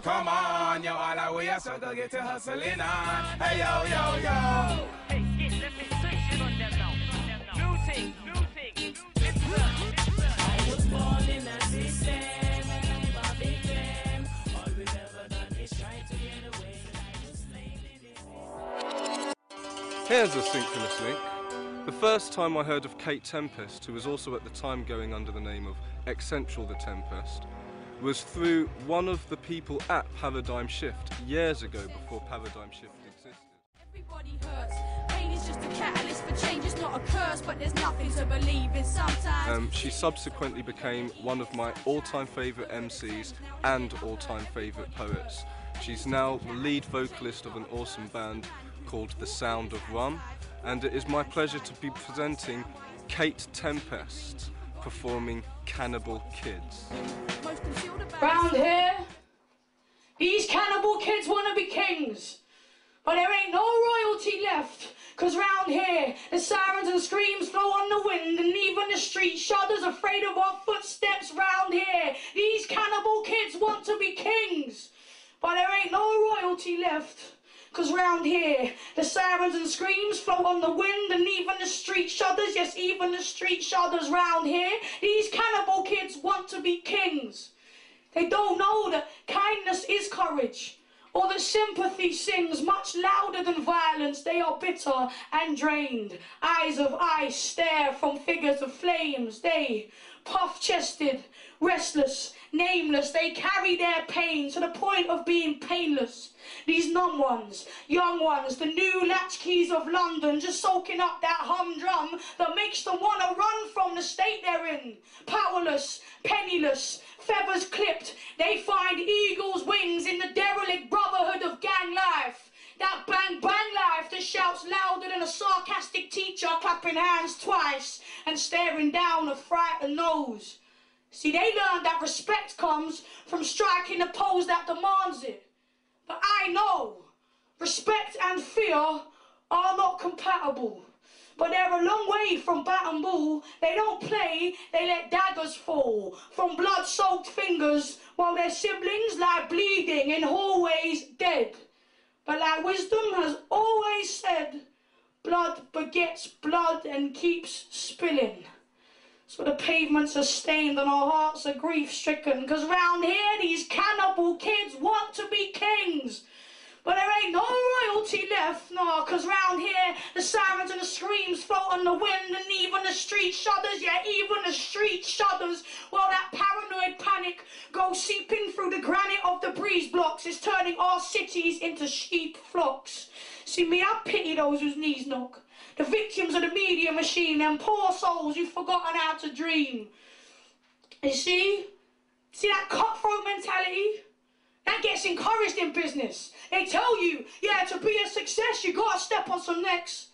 come on, yo, all the way, so go get to hustling on. Hey, yo, yo, yo. Hey, Skitz, let me switch it on them now. New thing. I was born in a system, and I'm a victim. All we've ever done is try to get away, but I was slain in it. Here's a synchronous link. The first time I heard of Kate Tempest, who was also at the time going under the name of Eccentrial the Tempest, was through one of the people at Paradigm Shift years ago, before Paradigm Shift existed. Everybody hurts. Pain is just a catalyst for change. It's not a curse, but there's nothing to believe in sometimes. She subsequently became one of my all-time favourite MCs and all-time favourite poets. She's now the lead vocalist of an awesome band called The Sound of Rum, and it is my pleasure to be presenting Kate Tempest performing Cannibal Kids. Round here, these cannibal kids want to be kings, but there ain't no royalty left, cause round here the sirens and screams flow on the wind, and even the street shudders afraid of our footsteps. Round here, these cannibal kids want to be kings, but there ain't no royalty left, cause round here the sirens and screams flow on the wind, and even the street shudders, yes, even the street shudders. Round here, these cannibal kids want to be kings. They don't know that kindness is courage, or that sympathy sings much louder than violence. They are bitter and drained. Eyes of ice stare from figures of flames. They, puff-chested, restless, nameless, they carry their pain to the point of being painless. These numb ones, young ones, the new latchkeys of London, just soaking up that humdrum that makes them want to run from the state they're in. Powerless, penniless, feathers clipped, they find eagle's wings in the derelict brotherhood of gang life. That bang bang life that shouts louder than a sarcastic teacher clapping hands twice and staring down a frightened nose. See, they learned that respect comes from striking a pose that demands it. But I know respect and fear are not compatible. But they're a long way from bat and ball. They don't play, they let daggers fall from blood-soaked fingers while their siblings lie bleeding in hallways dead. But like wisdom has always said, blood begets blood and keeps spilling. So the pavements are stained and our hearts are grief-stricken, cause round here these cannibal kids want to be kings. But there ain't no royalty left, no, cause round here the sirens and the screams float on the wind, and even the street shudders, yeah, even the street shudders, while that paranoid panic goes seeping through the granite of the breeze blocks. It's turning our cities into sheep flocks. See me, I pity those whose knees knock, the victims of the media machine, them poor souls who've forgotten how to dream. You see that cutthroat mentality? That gets encouraged in business. They tell you, yeah, to be a success, you gotta step on some necks.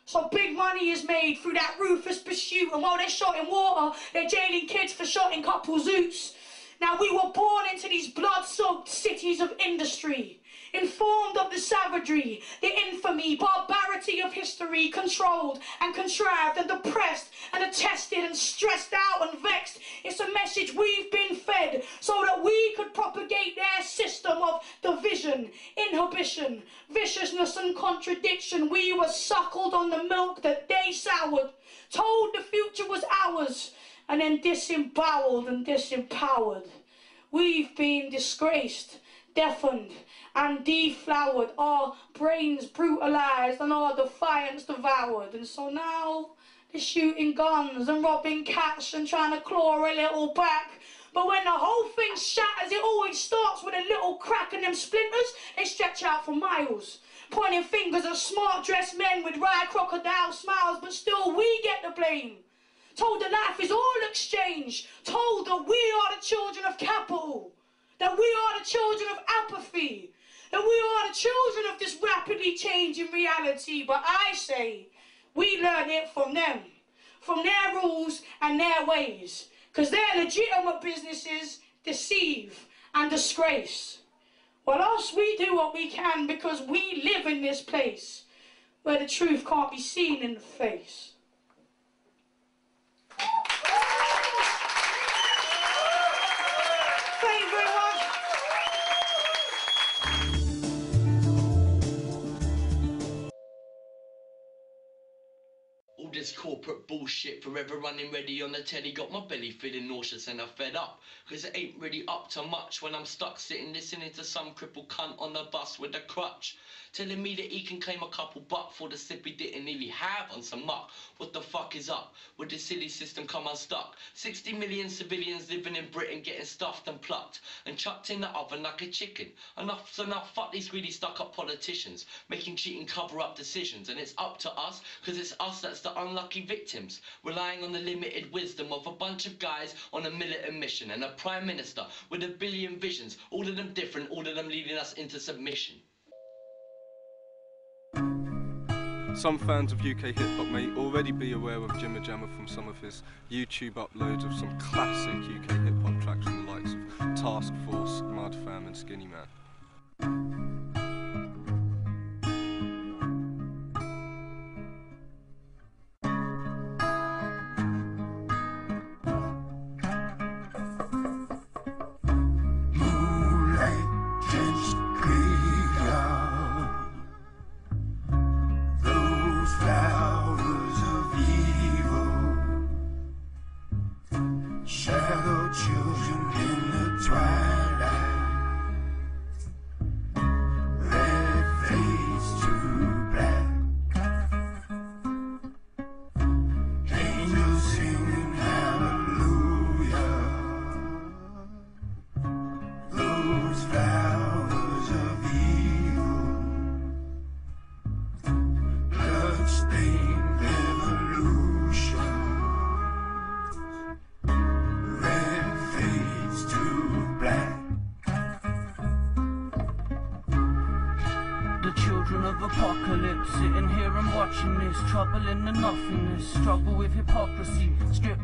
So big money is made through that ruthless pursuit, and while they're shotting water, they're jailing kids for shotting couple zoots. Now we were born into these blood-soaked cities of industry, informed of the savagery, the infamy, barbarity of history, controlled and contrived and depressed and attested and stressed out and vexed. It's a message we've been fed so that we could propagate their system of division, inhibition, viciousness and contradiction. We were suckled on the milk that they soured, told the future was ours, and then disemboweled and disempowered. We've been disgraced, deafened and deflowered, our brains brutalized and our defiance devoured. And so now they're shooting guns and robbing cats and trying to claw a little back. But when the whole thing shatters, it always starts with a little crack, and them splinters, they stretch out for miles, pointing fingers at smart-dressed men with wry crocodile smiles, but still we get the blame. Told that life is all exchange, told that we are the children of capital, that we are the children of apathy, that we are the children of this rapidly changing reality. But I say, we learn it from them, from their rules and their ways, because their legitimate businesses deceive and disgrace. While us, we do what we can because we live in this place where the truth can't be seen in the face. Thank you very much. this corporate bullshit, forever running ready on the telly. Got my belly feeling nauseous and I'm fed up, cause it ain't really up to much when I'm stuck sitting listening to some crippled cunt on the bus with a crutch, telling me that he can claim a couple buck for the slip he didn't really have on some muck. What the fuck is up? Would this silly system come unstuck? 60 million civilians living in Britain getting stuffed and plucked and chucked in the oven like a chicken. Enough's enough, fuck these greedy stuck up politicians making cheating cover up decisions. And it's up to us, cause it's us that's the unlucky victims, relying on the limited wisdom of a bunch of guys on a militant mission and a prime minister with a billion visions, all of them different, all of them leading us into submission. Some fans of UK hip-hop may already be aware of Jimajama from some of his YouTube uploads of some classic UK hip-hop tracks from the likes of Task Force, Mud Fam and Skinny Man.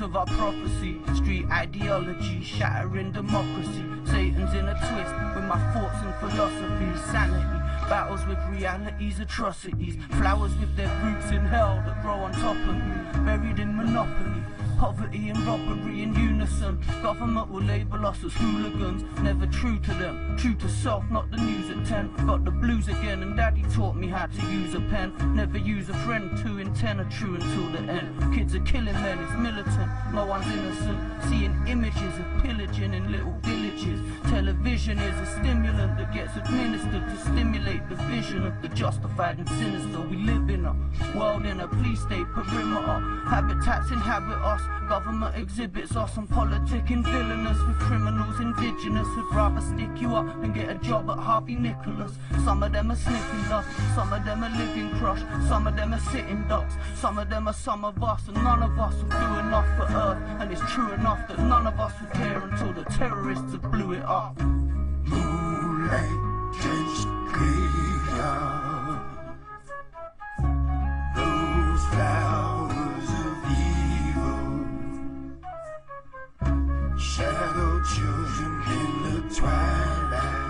Of our prophecy, street ideology, shattering democracy. Satan's in a twist with my thoughts and philosophies. Sanity, battles with realities, atrocities. Flowers with their roots in hell that grow on top of me. Buried in monopoly, poverty and robbery in unison. Government will label us as hooligans, never true to them. True to self, not the news at 10. Got the blues again and daddy taught me how to use a pen. Never use a friend, 2 in 10 are true until the end. Kids are killing men, it's militant, no one's innocent. Seeing images of pillaging in little villages. Television is a stimulant that gets administered to stimulate the vision of the justified and sinister. We live in a world in a police state perimeter. Habitats inhabit us, government exhibits us, and politicking villainous with criminals indigenous who'd rather stick you up than get a job at Harvey Nicholas. Some of them are sniffing dust, some of them are living crushed, some of them are sitting ducks, some of them are some of us, and none of us will do enough for Earth. And it's true enough that none of us will care until the terrorists have blew it up. Moonlight drenched graveyard, those flowers of evil, shadow children in the twilight,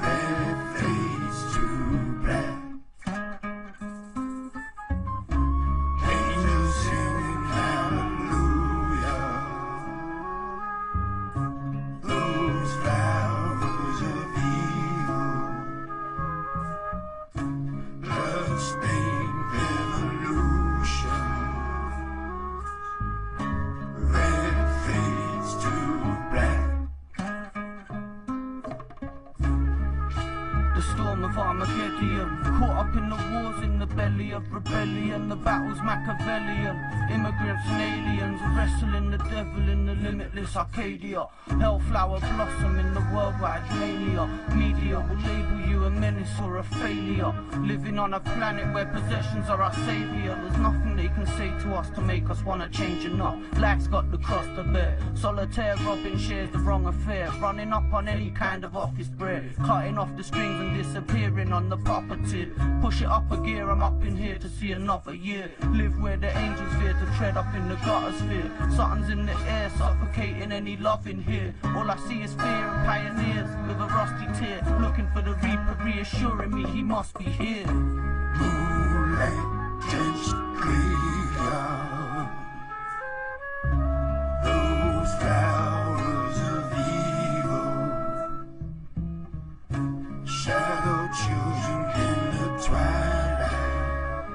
red face to black. Caught up in the wars in the belly of rebellion. The battle's Machiavellian. Immigrants and aliens wrestling the devil in the limitless Arcadia. Hellflower blossom in the worldwide mania. Media will label you a menace or a failure. Living on a planet where possessions are our savior. There's nothing they can say to us to make us wanna change enough. Life's got the cross to bear. Solitaire robbing shares the wrong affair. Running up on any kind of office bread. Cutting off the strings and disappearing on the puppeteer. Push it up a gear, I'm up in here to see another year. Live where the angels fear to tread up in the gutter sphere. Something's in the air, suffocating any love in here. All I see is fear and pioneers with a rusty tear. Looking for the reaper, reassuring me he must be here. Moonlight drenched graveyard, those flowers of evil, shadow children in the twilight,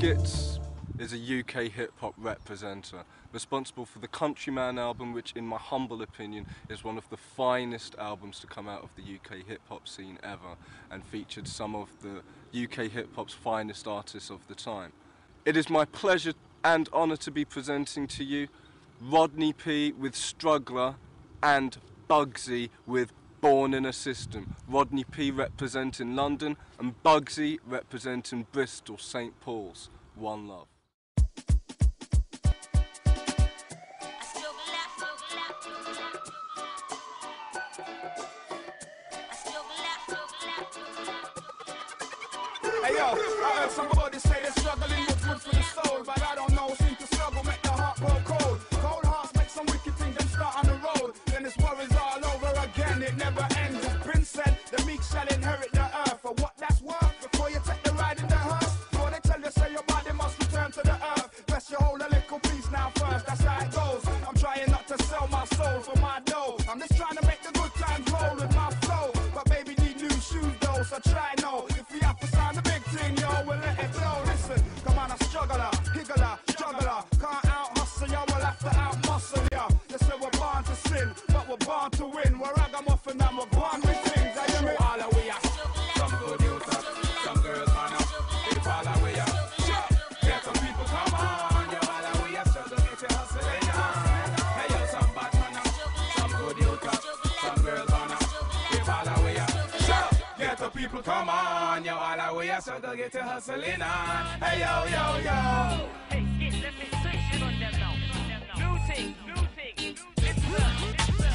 Skitz is a UK hip-hop representer, responsible for the Countryman album, which in my humble opinion is one of the finest albums to come out of the UK hip-hop scene ever, and featured some of the UK hip-hop's finest artists of the time. It is my pleasure and honour to be presenting to you Rodney P with Struggler and Buggsy with Born in a System. Rodney P representing London and Buggsy representing Bristol, St Paul's. One love. Hey yo, I heard somebody say they're struggling with good for the soul, but I don't know, seem to struggle make the heart grow cold. Cold hearts make some wicked things, then start on the road. Then it's worries all over again, it never ends. As Prince said, the meek shall inherit the earth. For what that's worth, before you take the ride in the hearse, before they tell you say your body must return to the earth, best you hold a little piece now first, that's how it goes. I'm trying not to sell my soul for my dough. I'm just trying to make the good times roll with my flow. But baby need new shoes though, so try no. If we have to sign the big thing, yo, we'll let it go. Listen, come on, a struggler, higgler, juggler. Can't out hustle, yo, we'll have to out muscle, yo. They say we're born to sin, but we're born to win. We're ragamuffin and we're born with things. I hear me all the way up. Some good youth up, some girls man up. If all the way up, get some people come on. Yo, all the way up, struggle, get your hustling on. Hey, yo, some bad man up, some good youth up, some girls man up. If all the way up, get the people come on. Yo, all the way up, struggle, get your hustling on. Hey, yo, yo, yo. Hey, Skitz, let me switch it on them now. New thing, listen.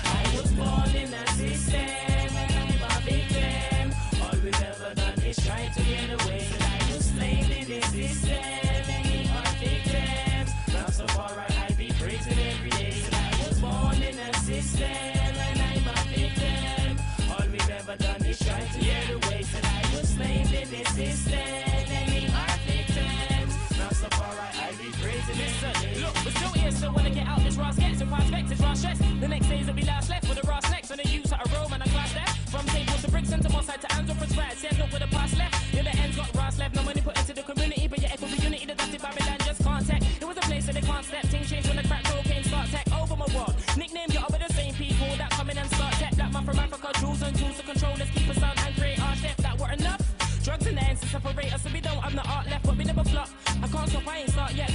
I was born in a system and I'm a victim. All we've ever done is try to get away. I was slave in this system and we are victims. Now so far I be praising every day. I was born in a system and I'm a victim. All we've ever done is try to get away. Said I was slave in this system and we are victims. Now so far I be praising every day. Look, we're still here, still wanna get out this raw sketch and prospects, it's raw stress. The next days will be last left with the raw snacks and the use at a roam and a glass there. From tables to bricks and to more side to hands up and spreads. Yeah, look with the past left. Yeah, the ends got brass left. No money put into the community, but yeah, echo the unity. The dusty Babylon just can't tech. It was a place where they can't step. Things change when the crack cocaine start tech over my world. Nickname get up with the same people that come in and start tech. Black man from Africa, jewels and tools to control. Let's keep us on and create our step. That were enough. Drugs in the ends to separate us, so we don't have no art left, but we never flop. I can't stop, I ain't start yet.